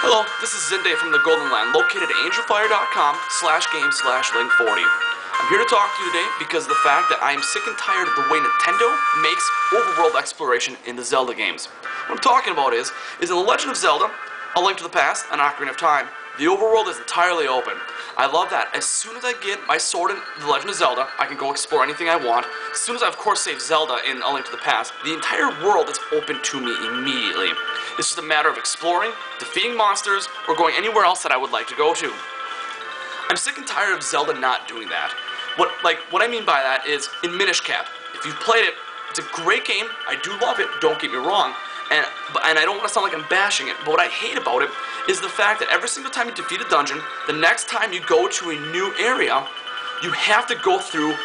Hello, this is Zinde from the Golden Land, located at angelfire.com/game/link40. I'm here to talk to you today because of the fact that I am sick and tired of the way Nintendo makes overworld exploration in the Zelda games. What I'm talking about is in The Legend of Zelda, A Link to the Past, and Ocarina of Time, the overworld is entirely open. I love that. As soon as I get my sword in The Legend of Zelda, I can go explore anything I want. As soon as I, of course, save Zelda in A Link to the Past, the entire world is open to me immediately. It's just a matter of exploring, defeating monsters, or going anywhere else that I would like to go to. I'm sick and tired of Zelda not doing that. What I mean by that is, in Minish Cap, if you've played it, it's a great game. I do love it, don't get me wrong. And I don't want to sound like I'm bashing it, but what I hate about it is the fact that every single time you defeat a dungeon, the next time you go to a new area, you have to go through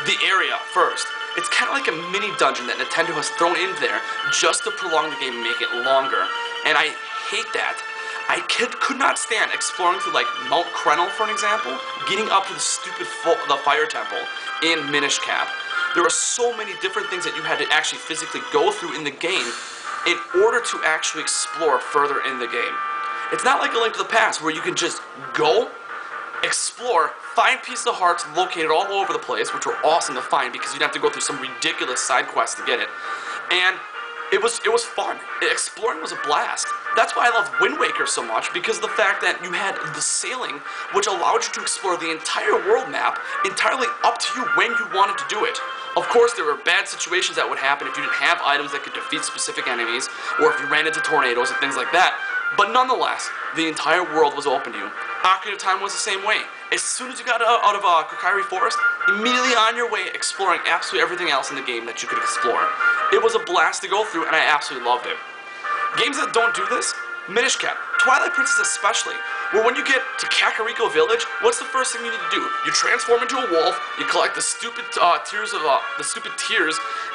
the area first. It's kind of like a mini dungeon that Nintendo has thrown in there just to prolong the game and make it longer. And I hate that. I could not stand exploring through like Mount Krenel, for an example, getting up to the Fire Temple in Minish Cap. There were so many different things that you had to actually physically go through in the game in order to actually explore further in the game. It's not like A Link to the Past where you can just go, explore, find pieces of hearts located all over the place, which were awesome to find because you'd have to go through some ridiculous side quests to get it. And it was fun. Exploring was a blast. That's why I love Wind Waker so much, because of the fact that you had the sailing, which allowed you to explore the entire world map entirely up to you when you wanted to do it. Of course, there were bad situations that would happen if you didn't have items that could defeat specific enemies, or if you ran into tornadoes and things like that. But nonetheless, the entire world was open to you. Ocarina of Time was the same way. As soon as you got out of Kokiri Forest, immediately on your way exploring absolutely everything else in the game that you could explore. It was a blast to go through, and I absolutely loved it. Games that don't do this, Minish Cap, Twilight Princess especially, where when you get to Kakariko Village, what's the first thing you need to do? You transform into a wolf, you collect the stupid tears,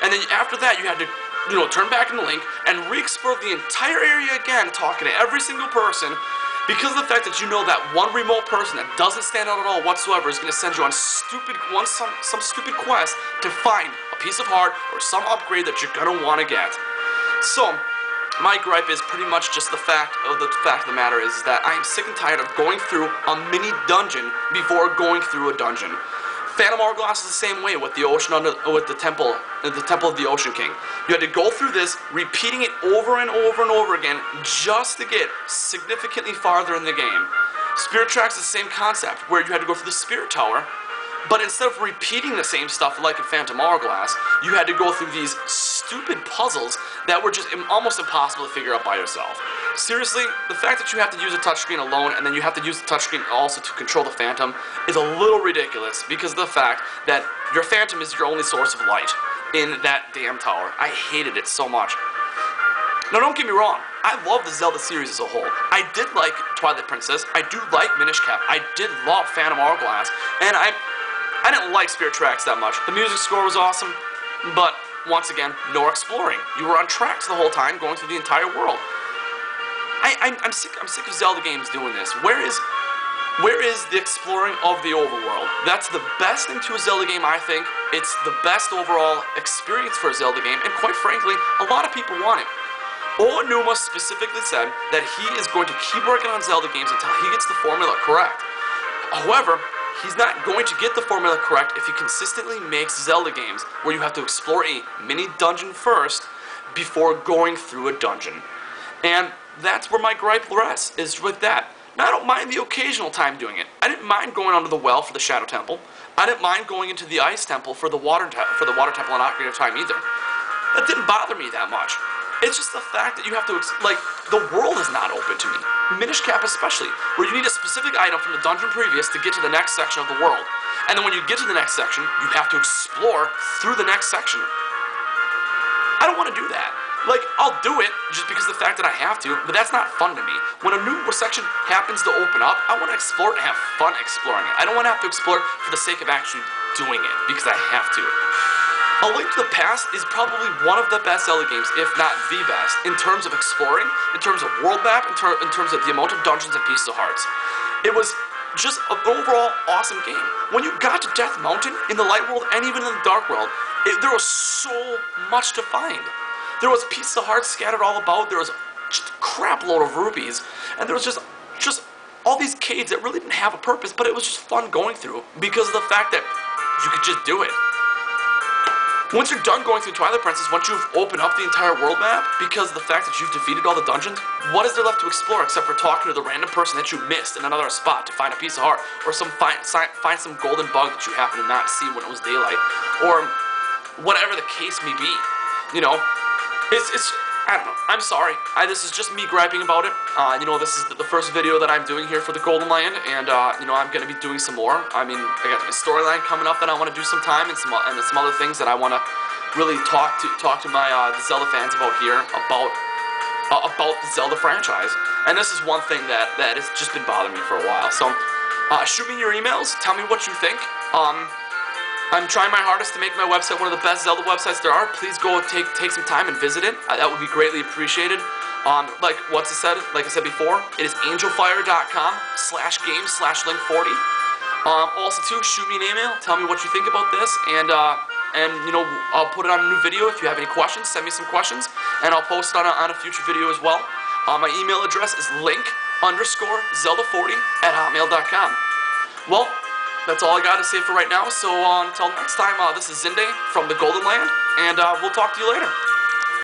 and then after that you had to, turn back into Link and re-explore the entire area again, talking to every single person, because of the fact that you know that one remote person that doesn't stand out at all whatsoever is going to send you on some stupid quest to find a piece of heart or some upgrade that you're going to want to get. So, my gripe is pretty much just the fact of the matter is that I am sick and tired of going through a mini dungeon before going through a dungeon. Phantom Hourglass is the same way with the temple of the Ocean King. You had to go through this, repeating it over and over and over again, just to get significantly farther in the game. Spirit Tracks is the same concept, where you had to go through the Spirit Tower, but instead of repeating the same stuff like in Phantom Hourglass, you had to go through these stupid puzzles that were just almost impossible to figure out by yourself. Seriously, the fact that you have to use a touchscreen alone and then you have to use the touchscreen also to control the Phantom is a little ridiculous because of the fact that your Phantom is your only source of light in that damn tower. I hated it so much. Now don't get me wrong, I love the Zelda series as a whole. I did like Twilight Princess, I do like Minish Cap, I did love Phantom Hourglass, and I didn't like Spirit Tracks that much. The music score was awesome, but once again, no exploring. You were on tracks the whole time, going through the entire world. I'm sick of Zelda games doing this. Where is the exploring of the overworld? That's the best thing to a Zelda game, I think. It's the best overall experience for a Zelda game, and quite frankly, a lot of people want it. Onuma specifically said that he is going to keep working on Zelda games until he gets the formula correct. However, he's not going to get the formula correct if he consistently makes Zelda games where you have to explore a mini dungeon first before going through a dungeon. And that's where my gripe rests, is with that. Now, I don't mind the occasional time doing it. I didn't mind going under the well for the Shadow Temple. I didn't mind going into the Ice Temple for the Water Temple in Ocarina of Time either. That didn't bother me that much. It's just the fact that you have to, the world is not open to me. Minish Cap especially, where you need a specific item from the dungeon previous to get to the next section of the world. And then when you get to the next section, you have to explore through the next section. I don't want to do that. I'll do it just because of the fact that I have to, but that's not fun to me. When a new section happens to open up, I want to explore it and have fun exploring it. I don't want to have to explore for the sake of actually doing it, because I have to. A Link to the Past is probably one of the best Zelda games, if not the best, in terms of exploring, in terms of world map, in terms of the amount of dungeons and pieces of hearts. It was just an overall awesome game. When you got to Death Mountain, in the Light World, and even in the Dark World, there was so much to find. There was pieces of hearts scattered all about. There was just a crap load of rupees, and there was just all these caves that really didn't have a purpose, but it was just fun going through because of the fact that you could just do it. Once you're done going through Twilight Princess, once you've opened up the entire world map, because of the fact that you've defeated all the dungeons, what is there left to explore except for talking to the random person that you missed in another spot to find a piece of heart, or find some golden bug that you happen to not see when it was daylight, or whatever the case may be. You know, it's I don't know. I'm sorry. This is just me griping about it. You know, this is the first video that I'm doing here for the Golden Land, and you know, I'm gonna be doing some more. I mean, I got my storyline coming up that I want to do some time, and some other things that I want to really talk to my the Zelda fans about here about the Zelda franchise. And this is one thing that has just been bothering me for a while. So, shoot me your emails. Tell me what you think. I'm trying my hardest to make my website one of the best Zelda websites there are. Please go take some time and visit it. That would be greatly appreciated. Like I said before, it is angelfire.com/games/link40. Also too, shoot me an email. Tell me what you think about this, and you know, I'll put it on a new video. If you have any questions, send me some questions, and I'll post it on a future video as well. My email address is link_zelda40@hotmail.com. Well, that's all I got to say for right now, so until next time, this is Zinde from the Golden Land, and we'll talk to you later.